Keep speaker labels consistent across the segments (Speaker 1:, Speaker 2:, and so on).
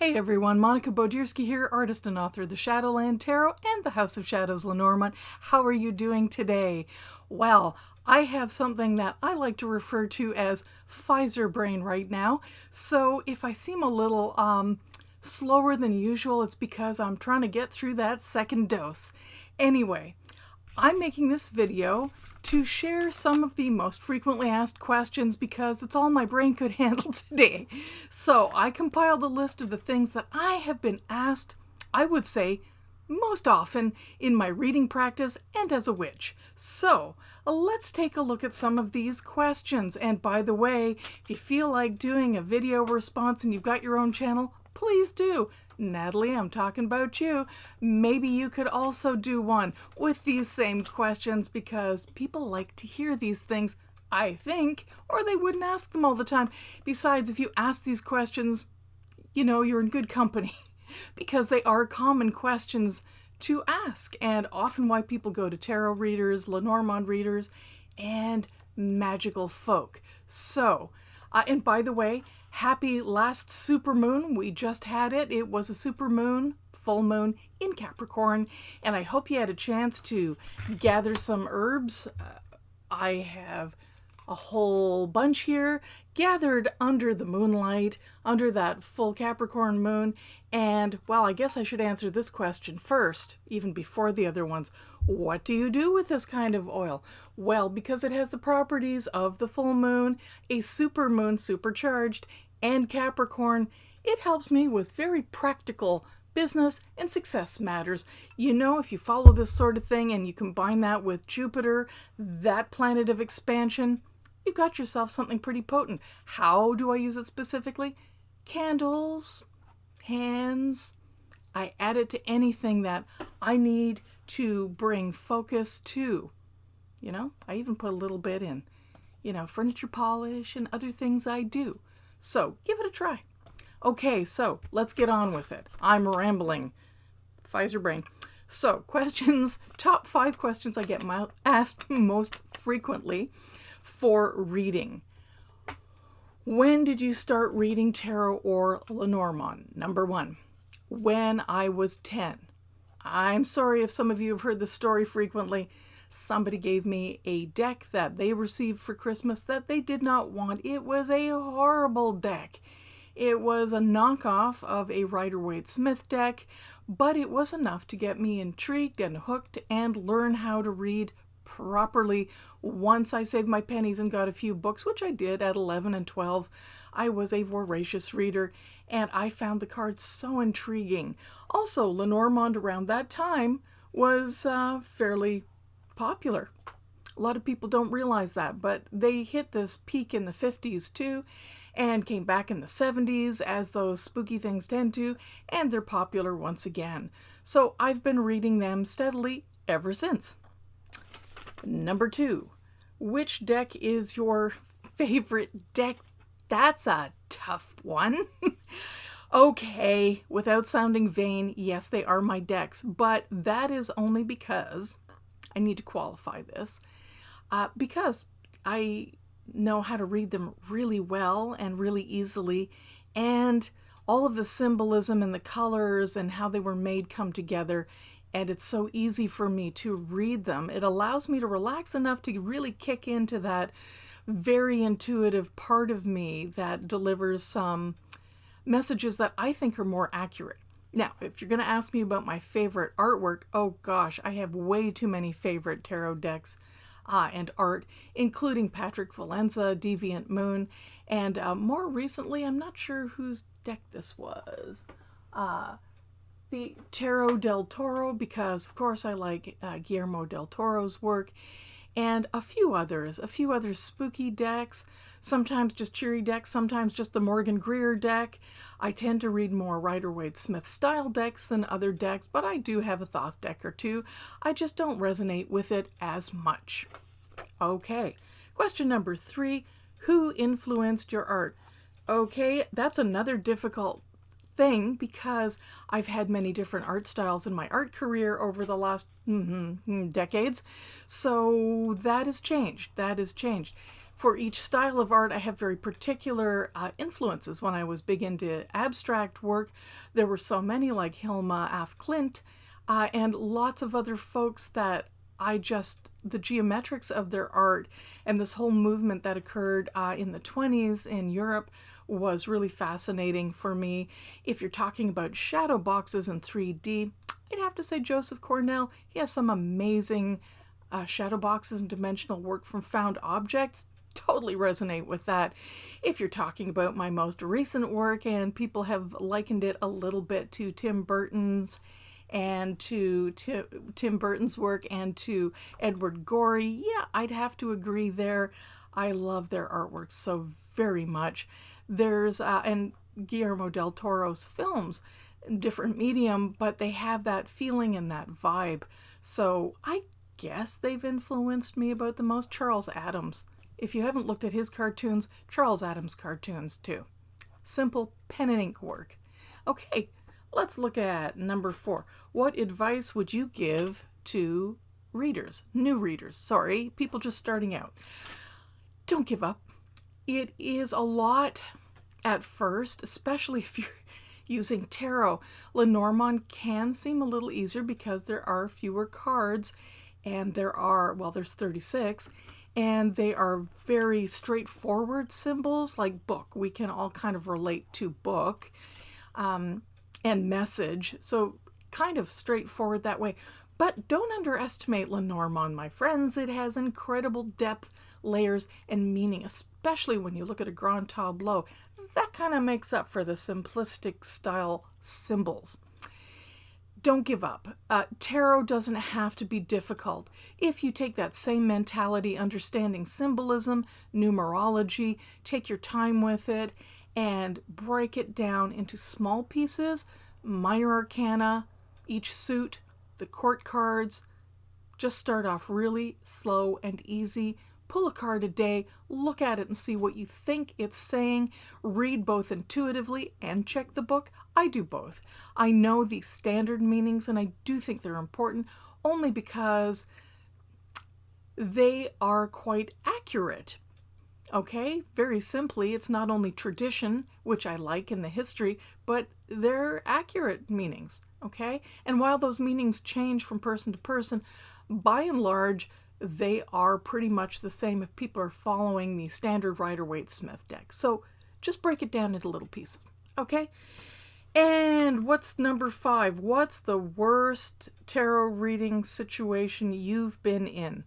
Speaker 1: Hey everyone, Monica Bodierski here, artist and author of the Shadowland Tarot and the House of Shadows Lenormand. How are you doing today? Well, I have something that I like to refer to as Pfizer brain right now. So if I seem a little slower than usual, it's because I'm trying to get through that second dose. Anyway, I'm making this video to share some of the most frequently asked questions because it's all my brain could handle today. So I compiled a list of the things that I have been asked, I would say, most often in my reading practice and as a witch. So let's take a look at some of these questions. And by the way, if you feel like doing a video response and you've got your own channel, please do. Natalie, I'm talking about you. Maybe you could also do one with these same questions because people like to hear these things, I think, or they wouldn't ask them all the time. Besides, if you ask these questions, you know, you're in good company because they are common questions to ask and often why people go to tarot readers, Lenormand readers, and magical folk. So, and by the way, happy last supermoon. We just had it. It was a supermoon, full moon in Capricorn, and I hope you had a chance to gather some herbs. I have a whole bunch here gathered under the moonlight, under that full Capricorn moon. And, well, I guess I should answer this question first, even before the other ones. What do you do with this kind of oil? Well, because it has the properties of the full moon, a supermoon supercharged, and Capricorn, it helps me with very practical business and success matters. You know, if you follow this sort of thing and you combine that with Jupiter, that planet of expansion, you've got yourself something pretty potent. How do I use it specifically? Candles, hands. I add it to anything that I need to bring focus to. You know, I even put a little bit in, you know, furniture polish and other things I do. So give it a try. Okay, so let's get on with it. I'm rambling. Pfizer brain. So questions, top 5 questions I get asked most frequently for reading. When did you start reading tarot or Lenormand? Number 1, when I was 10. I'm sorry if some of you have heard this story frequently. Somebody gave me a deck that they received for Christmas that they did not want. It was a horrible deck. It was a knockoff of a Rider-Waite-Smith deck, but it was enough to get me intrigued and hooked and learn how to read properly. Once I saved my pennies and got a few books, which I did at 11 and 12, I was a voracious reader, and I found the cards so intriguing. Also, Lenormand around that time was fairly popular. A lot of people don't realize that, but they hit this peak in the 50s too, and came back in the 70s as those spooky things tend to, and they're popular once again. So I've been reading them steadily ever since. Number 2, which deck is your favorite deck? That's a tough one. Okay, without sounding vain, yes, they are my decks, but that is only because I need to qualify this, because I know how to read them really well and really easily, and all of the symbolism and the colors and how they were made come together, and it's so easy for me to read them. It allows me to relax enough to really kick into that very intuitive part of me that delivers some messages that I think are more accurate. Now, if you're going to ask me about my favorite artwork, oh gosh, I have way too many favorite tarot decks and art, including Patrick Valenza, Deviant Moon, and more recently, I'm not sure whose deck this was, the Tarot del Toro, because of course I like Guillermo del Toro's work, and a few other spooky decks, sometimes just cheery decks, sometimes just the Morgan Greer deck. I tend to read more Rider-Waite-Smith style decks than other decks, but I do have a Thoth deck or two. I just don't resonate with it as much. Okay, question number 3, who influenced your art? Okay, that's another difficult thing because I've had many different art styles in my art career over the last decades. So that has changed. For each style of art, I have very particular influences. When I was big into abstract work, there were so many like Hilma af Klint and lots of other folks that the geometrics of their art and this whole movement that occurred in the 20s in Europe was really fascinating for me. If you're talking about shadow boxes in 3D, I'd have to say Joseph Cornell. He has some amazing shadow boxes and dimensional work from found objects. Totally resonate with that. If you're talking about my most recent work, and people have likened it a little bit to Tim Burton's work and to Edward Gorey, yeah, I'd have to agree there. I love their artwork so very much. There's and Guillermo del Toro's films, different medium, but they have that feeling and that vibe. So I guess they've influenced me about the most. Charles Addams. If you haven't looked at his cartoons, Charles Addams cartoons too. Simple pen and ink work. Okay, let's look at number 4. What advice would you give to new readers, people just starting out? Don't give up. It is a lot at first, especially if you're using tarot. Lenormand can seem a little easier because there are fewer cards, and there's 36, and they are very straightforward symbols like book. We can all kind of relate to book and message, so kind of straightforward that way. But don't underestimate Lenormand, my friends. It has incredible depth, layers, and meaning, especially when you look at a grand tableau. That kind of makes up for the simplistic style symbols. Don't give up. Tarot doesn't have to be difficult. If you take that same mentality, understanding symbolism, numerology, take your time with it, and break it down into small pieces, minor arcana, each suit, the court cards. Just start off really slow and easy. Pull a card a day, look at it and see what you think it's saying. Read both intuitively and check the book. I do both. I know the standard meanings, and I do think they're important only because they are quite accurate. Okay, very simply, it's not only tradition, which I like in the history, but they're accurate meanings, okay? And while those meanings change from person to person, by and large, they are pretty much the same if people are following the standard Rider-Waite-Smith deck. So just break it down into little pieces, okay? And what's number 5? What's the worst tarot reading situation you've been in?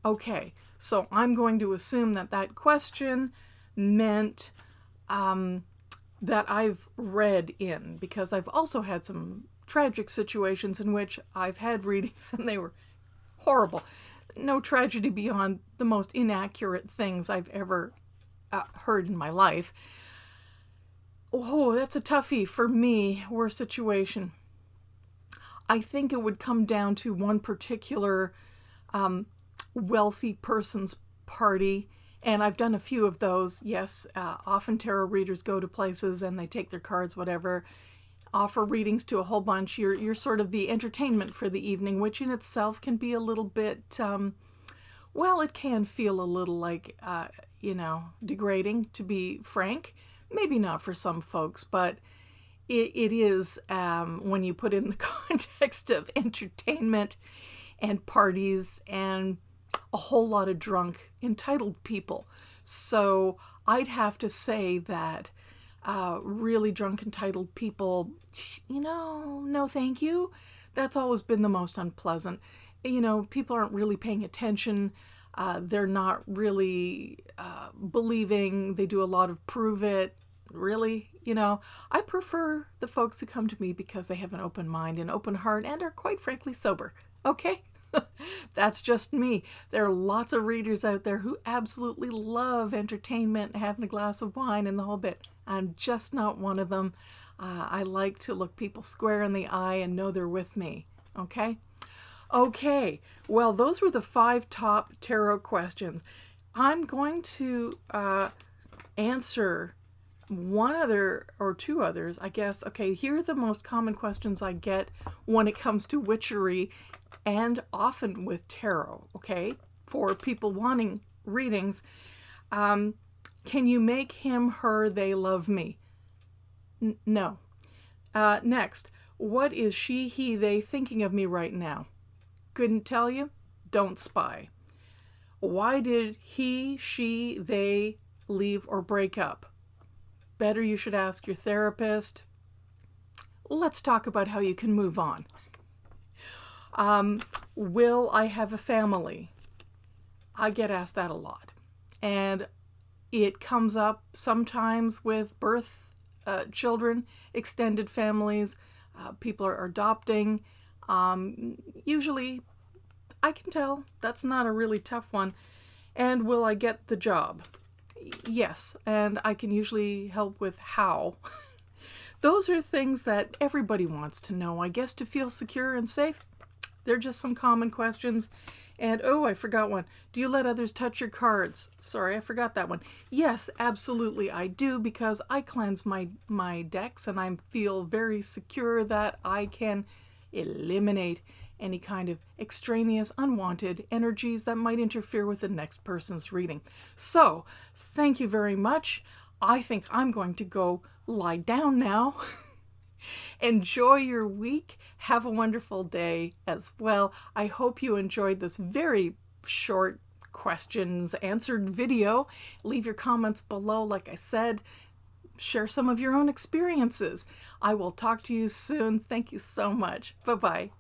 Speaker 1: Okay, so I'm going to assume that question meant that I've read in, because I've also had some tragic situations in which I've had readings and they were horrible. No tragedy beyond the most inaccurate things I've ever heard in my life. Oh, that's a toughie for me, worst situation. I think it would come down to one particular wealthy person's party, and I've done a few of those. Yes, often tarot readers go to places and they take their cards, whatever, offer readings to a whole bunch. You're sort of the entertainment for the evening, which in itself can be a little bit, it can feel a little like, degrading, to be frank. Maybe not for some folks, but it is when you put it in the context of entertainment and parties and a whole lot of drunk, entitled people. So I'd have to say that really drunk, entitled people, no thank you. That's always been the most unpleasant. People aren't really paying attention. They're not really believing. They do a lot of prove it. Really, I prefer the folks who come to me because they have an open mind, an open heart, and are quite frankly sober. Okay? That's just me. There are lots of readers out there who absolutely love entertainment, having a glass of wine and the whole bit. I'm just not one of them. I like to look people square in the eye and know they're with me. Okay? Okay. Well, those were the 5 top tarot questions. I'm going to answer one other or 2 others, I guess. Okay, here are the most common questions I get when it comes to witchery and often with tarot, okay, for people wanting readings. Can you make him, her, they love me? No. Next, what is she, he, they thinking of me right now? Couldn't tell you? Don't spy. Why did he, she, they leave or break up? Better you should ask your therapist. Let's talk about how you can move on. Will I have a family? I get asked that a lot. And it comes up sometimes with birth children, extended families, people are adopting. Usually, I can tell that's not a really tough one. And will I get the job? Yes, and I can usually help with how. Those are things that everybody wants to know, I guess, to feel secure and safe. They're just some common questions. And, oh, I forgot one. Do you let others touch your cards? Sorry, I forgot that one. Yes, absolutely, I do, because I cleanse my decks, and I feel very secure that I can eliminate any kind of extraneous, unwanted energies that might interfere with the next person's reading. So, thank you very much. I think I'm going to go lie down now. Enjoy your week. Have a wonderful day as well. I hope you enjoyed this very short questions answered video. Leave your comments below, like I said. Share some of your own experiences. I will talk to you soon. Thank you so much. Bye-bye.